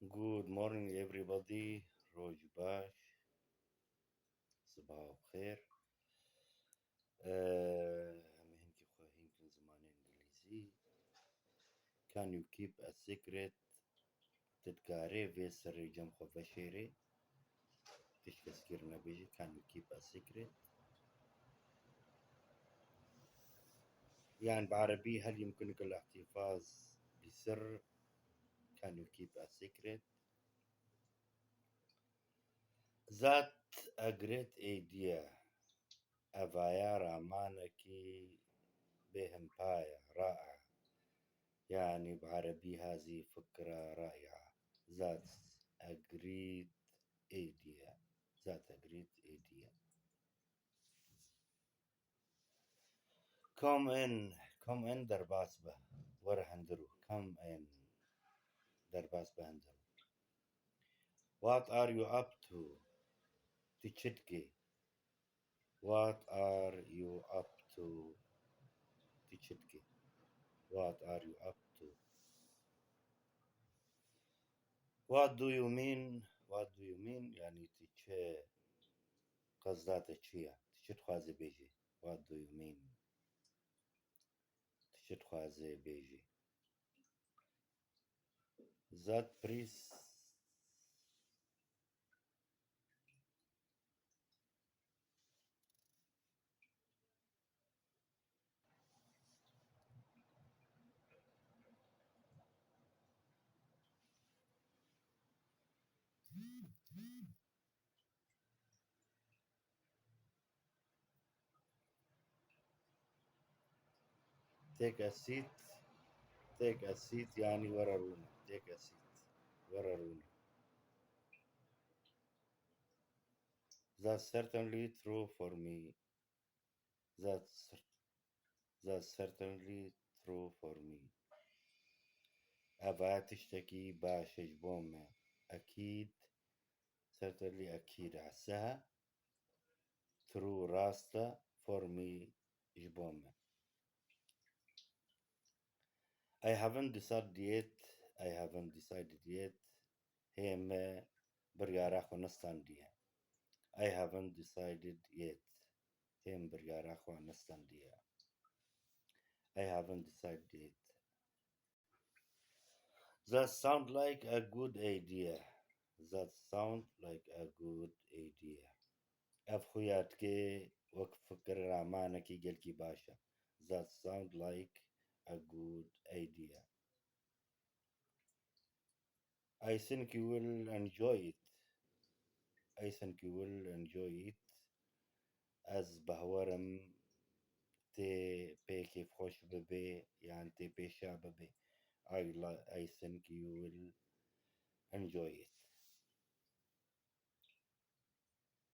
Good morning everybody. روج باش. صباح الخير. مهنكي خواهين كن زمان انجليزي. Can you keep a secret? تتكاري في سر جم خو بشيري. تشكسكير نبيجي. Can you keep a secret? يعني بعربي هل يمكنك الاحتفاظ بسر؟ Can you keep a secret? That a great idea. أفايا رامانكي بهم بايا رائع. يعني بعربي هذه فكرة رائعة. That's a great idea. That's a great idea. Come in درباس به. ور هندرو. Come in درباس به هندرو. What are you up to? تشتكي. What are you up to? تشتكي. What are you up to? What do you mean? What do you mean? يعني تشي قصدات تشيا. تشت خوازي بيجي. What do you mean? تشت خوازي بيجي. That priest take a seat. Take a seat يعني وررونا. Take a seat. وررونا. That's certainly true for me. That's That's certainly true for me. أبا تشتكي باش جبومة. أكيد. Certainly أكيد عساها. True راستا for me جبومة. I haven't decided yet. I haven't decided yet. هم بريارخ ونستاندية. I haven't decided yet. هم بريارخ ونستاندية. I haven't decided yet. That sounds like a good idea. That sounds like a good idea. اف خوياتكي وك فكر رامانكي جلكي باشا. That sounds like a good idea. I think you will enjoy it. I think you will enjoy it. از بهورم تي بي كيف خوش ببي يعني تي بيشا ببي. I think you will enjoy it.